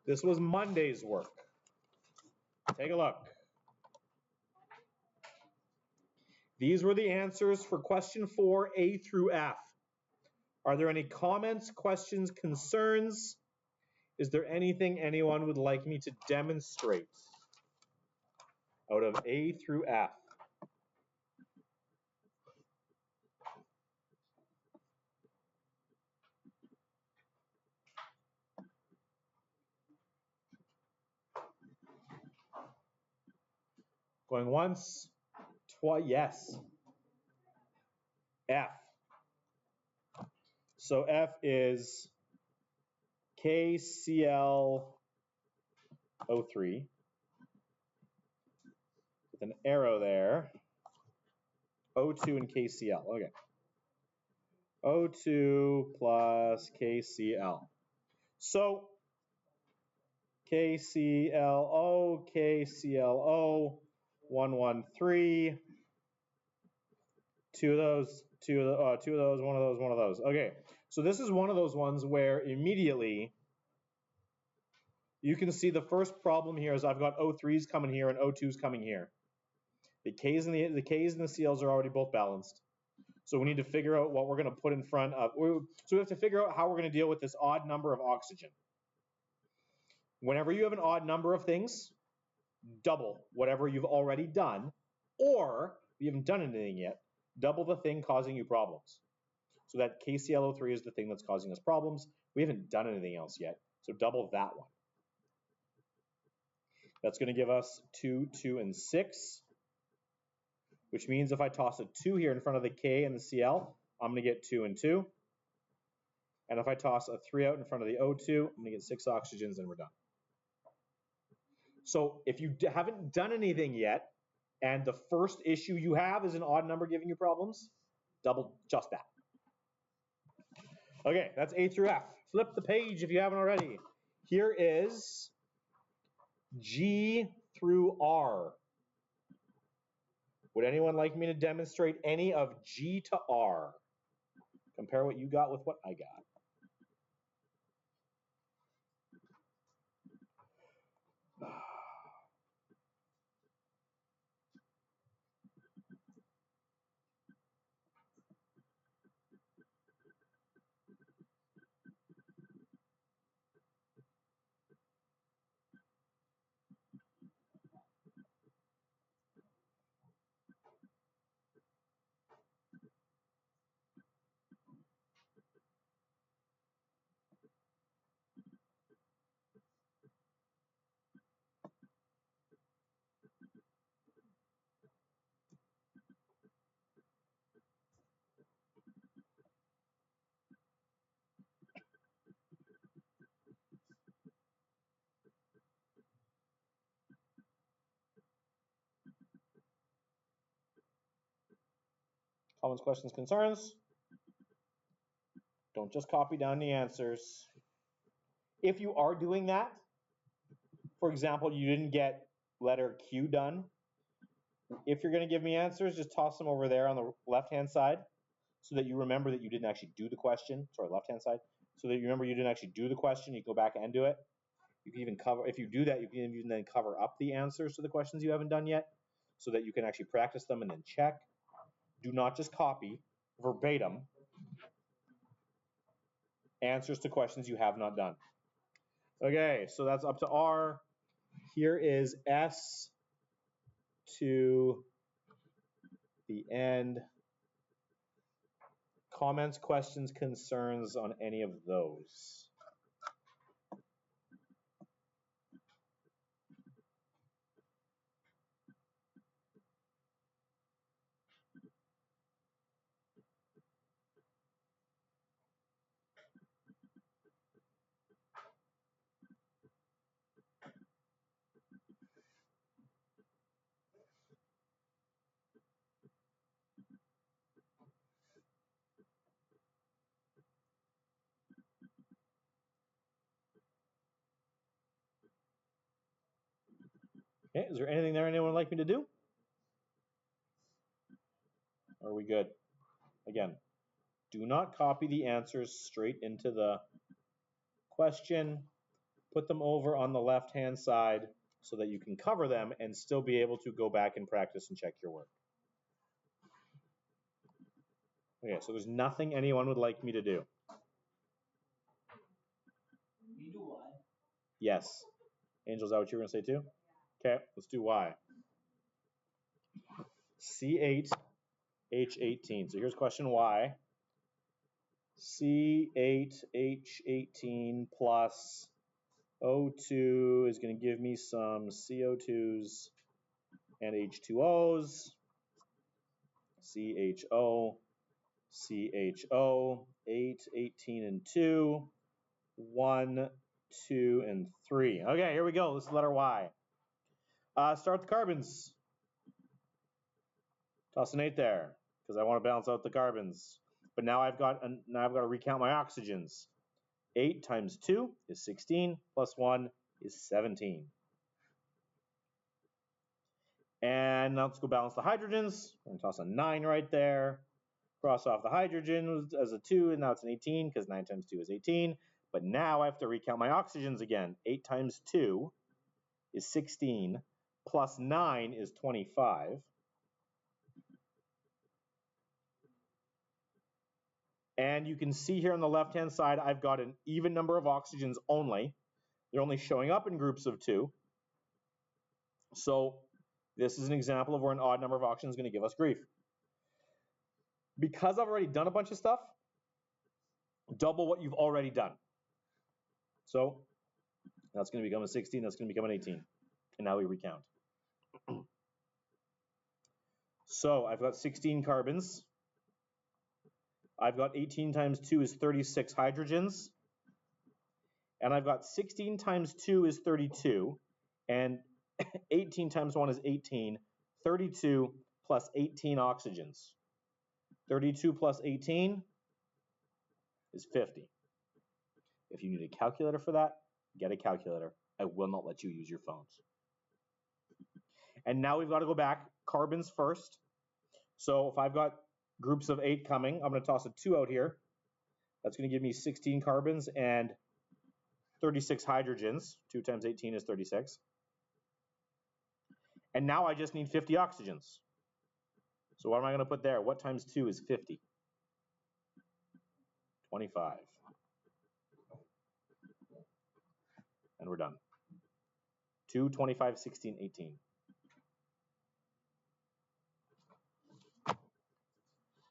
This was Monday's work. Take a look. These were the answers for question 4, A through F. Are there any comments, questions, concerns? Is there anything anyone would like me to demonstrate out of A through F? Going once, twice, yes. F. So F is KClO3 with an arrow there. O2 and KCl. Okay. O2 plus KCl. So KClO, KClO, 113. Two of those, one of those. Okay, so this is one of those ones where immediately you can see the first problem here is I've got O3s coming here and O2s coming here. The K's and the Cl's are already both balanced. So we need to figure out what we're going to put in front of. So we have to figure out how we're going to deal with this odd number of oxygen. Whenever you have an odd number of things, double whatever you've already done, or if you haven't done anything yet, double the thing causing you problems. So that KClO3 is the thing that's causing us problems. We haven't done anything else yet, so double that one. That's going to give us 2, 2, and 6, which means if I toss a 2 here in front of the K and the Cl, I'm going to get 2 and 2. And if I toss a 3 out in front of the O2, I'm going to get 6 oxygens and we're done. So if you haven't done anything yet, and the first issue you have is an odd number giving you problems, double just that. Okay, that's A through F. Flip the page if you haven't already. Here is G through R. Would anyone like me to demonstrate any of G to R? Compare what you got with what I got. Comments, questions, concerns? Don't just copy down the answers. If you are doing that, for example, you didn't get letter Q done, if you're going to give me answers, just toss them over there on the left-hand side so that you remember that you didn't actually do the question. Sorry, left-hand side. So that you remember you didn't actually do the question. You go back and do it. You can even cover, if you do that, you can even then cover up the answers to the questions you haven't done yet so that you can actually practice them and then check. Do not just copy verbatim answers to questions you have not done. Okay, so that's up to R. Here is S to the end. Comments, questions, concerns on any of those? Okay, is there anything there anyone would like me to do? Or are we good? Again, do not copy the answers straight into the question. put them over on the left-hand side so that you can cover them and still be able to go back and practice and check your work. Okay, so there's nothing anyone would like me to do. You do Y. Yes. Angel, is that what you were going to say too? Okay, let's do Y. C8, H18. So here's question Y. C8, H18 plus O2 is going to give me some CO2s and H2Os. CHO, CHO, 8, 18, and 2, 1, 2, and 3. Okay, here we go. This is letter Y. Start the carbons. Toss an 8 there, because I want to balance out the carbons. But now I've got to recount my oxygens. 8 times 2 is 16, plus 1 is 17. And now let's go balance the hydrogens. I'm going to toss a 9 right there. Cross off the hydrogen as a 2, and now it's an 18, because 9 times 2 is 18. But now I have to recount my oxygens again. 8 times 2 is 16, plus 9 is 25. And you can see here on the left-hand side, I've got an even number of oxygens only. They're only showing up in groups of 2. So this is an example of where an odd number of oxygens is going to give us grief. Because I've already done a bunch of stuff, double what you've already done. So that's going to become a 16, that's going to become an 18. And now we recount. So I've got 16 carbons. I've got 18 times 2 is 36 hydrogens. And I've got 16 times 2 is 32. And 18 times 1 is 18. 32 plus 18 oxygens. 32 plus 18 is 50. If you need a calculator for that, get a calculator. I will not let you use your phones. And now we've got to go back. Carbons first. So if I've got groups of 8 coming, I'm going to toss a 2 out here. That's going to give me 16 carbons and 36 hydrogens. 2 times 18 is 36. And now I just need 50 oxygens. So what am I going to put there? What times 2 is 50? 25. And we're done. 2, 25, 16, 18.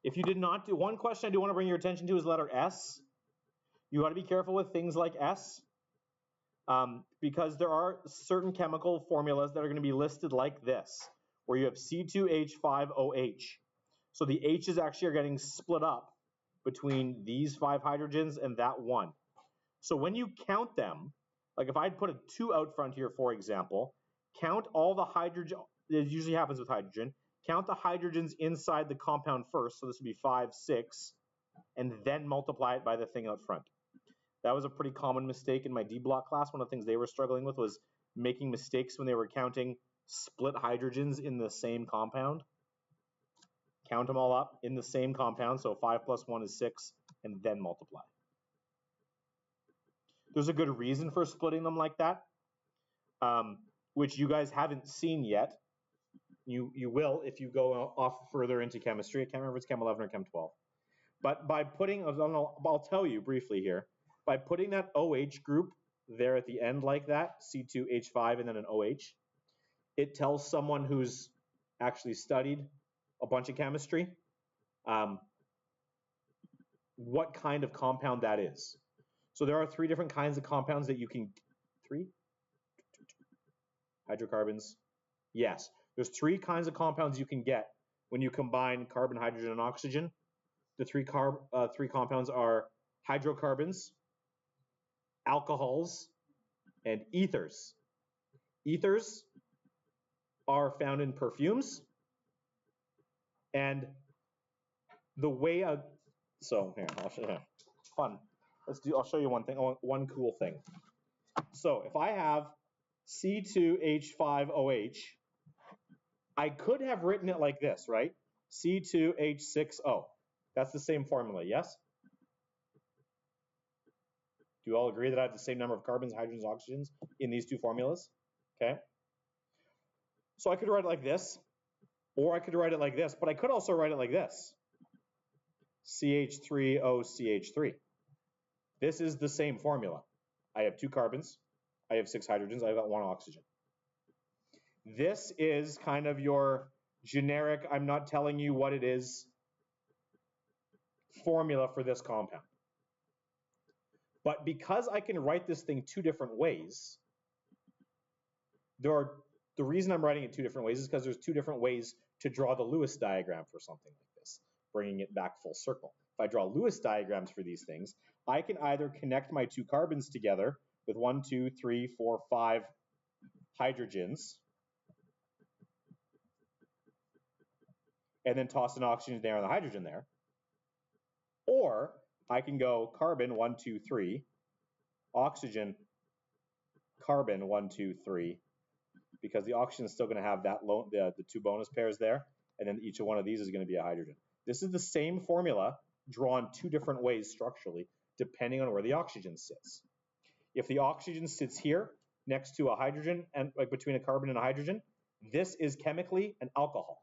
If you did not do, one question I do want to bring your attention to is letter S. You got to be careful with things like S because there are certain chemical formulas that are going to be listed like this, where you have C2H5OH. So the H's actually are getting split up between these 5 hydrogens and that one. So when you count them, like if I'd put a 2 out front here, for example, count all the hydrogen, it usually happens with hydrogen, count the hydrogens inside the compound first, so this would be 5, 6, and then multiply it by the thing out front. That was a pretty common mistake in my D block class. One of the things they were struggling with was making mistakes when they were counting split hydrogens in the same compound. Count them all up in the same compound, so 5 plus 1 is 6, and then multiply. There's a good reason for splitting them like that, which you guys haven't seen yet. You will if you go off further into chemistry. I can't remember if it's Chem 11 or Chem 12. But by putting, I'll tell you briefly here, by putting that OH group there at the end like that, C2H5 and then an OH, it tells someone who's actually studied a bunch of chemistry what kind of compound that is. So there are 3 different kinds of compounds that you can, 3? Hydrocarbons, yes. There's 3 kinds of compounds you can get when you combine carbon, hydrogen, and oxygen. The 3 compounds are hydrocarbons, alcohols, and ethers. Ethers are found in perfumes. And the way so here, I'll show you. Fun. I'll show you one thing, one cool thing. So if I have C2H5OH, I could have written it like this, right? C2H6O. That's the same formula, yes? Do you all agree that I have the same number of carbons, hydrogens, oxygens in these two formulas? Okay. So I could write it like this, or I could write it like this, but I could also write it like this. CH3OCH3. This is the same formula. I have 2 carbons, I have 6 hydrogens, I've got 1 oxygen. This is kind of your generic, I'm not telling you what it is, formula for this compound. But because I can write this thing 2 different ways, the reason I'm writing it 2 different ways is because there's 2 different ways to draw the Lewis diagram for something like this, bringing it back full circle. If I draw Lewis diagrams for these things, I can either connect my 2 carbons together with 1, 2, 3, 4, 5 hydrogens, and then toss an oxygen there and the hydrogen there. Or I can go carbon 1, 2, 3, oxygen, carbon 1, 2, 3, because the oxygen is still going to have that the 2 bonus pairs there, and then each one of these is going to be a hydrogen. This is the same formula drawn 2 different ways structurally, depending on where the oxygen sits. If the oxygen sits here next to a hydrogen and like between a carbon and a hydrogen, this is chemically an alcohol.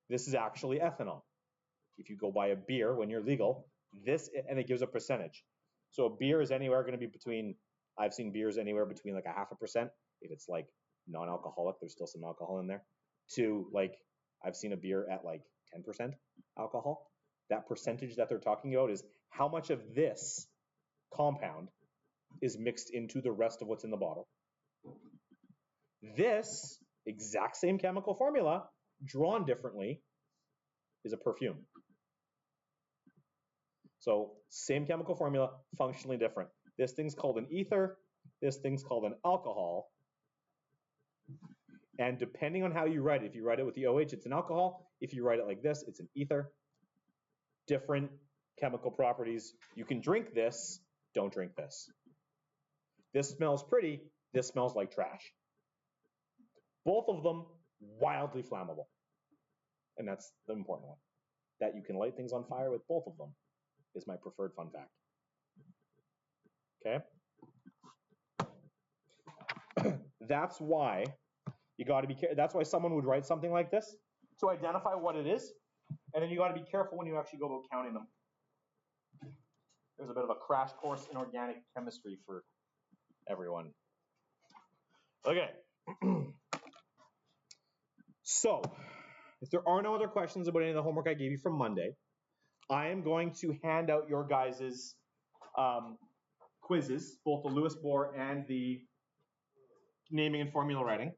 This is actually ethanol. If you go buy a beer when you're legal, and it gives a percentage. So a beer is anywhere going to be between, I've seen beers anywhere between like 0.5%, if it's like non-alcoholic, there's still some alcohol in there, to like, I've seen a beer at like 10% alcohol. That percentage that they're talking about is how much of this compound is mixed into the rest of what's in the bottle. This exact same chemical formula, drawn differently, is a perfume. So same chemical formula, functionally different. This thing's called an ether, this thing's called an alcohol. And depending on how you write it, if you write it with the OH, it's an alcohol. If you write it like this, it's an ether. Different chemical properties. You can drink this, don't drink this. This smells pretty, this smells like trash. Both of them wildly flammable. And that's the important one. That you can light things on fire with both of them is my preferred fun fact. Okay? That's why you got to be careful. That's why someone would write something like this to identify what it is, and then you got to be careful when you actually go about counting them. There's a bit of a crash course in organic chemistry for everyone. Okay. So, if there are no other questions about any of the homework I gave you from Monday, I am going to hand out your guys' quizzes, both the Lewis Bohr and the naming and formula writing.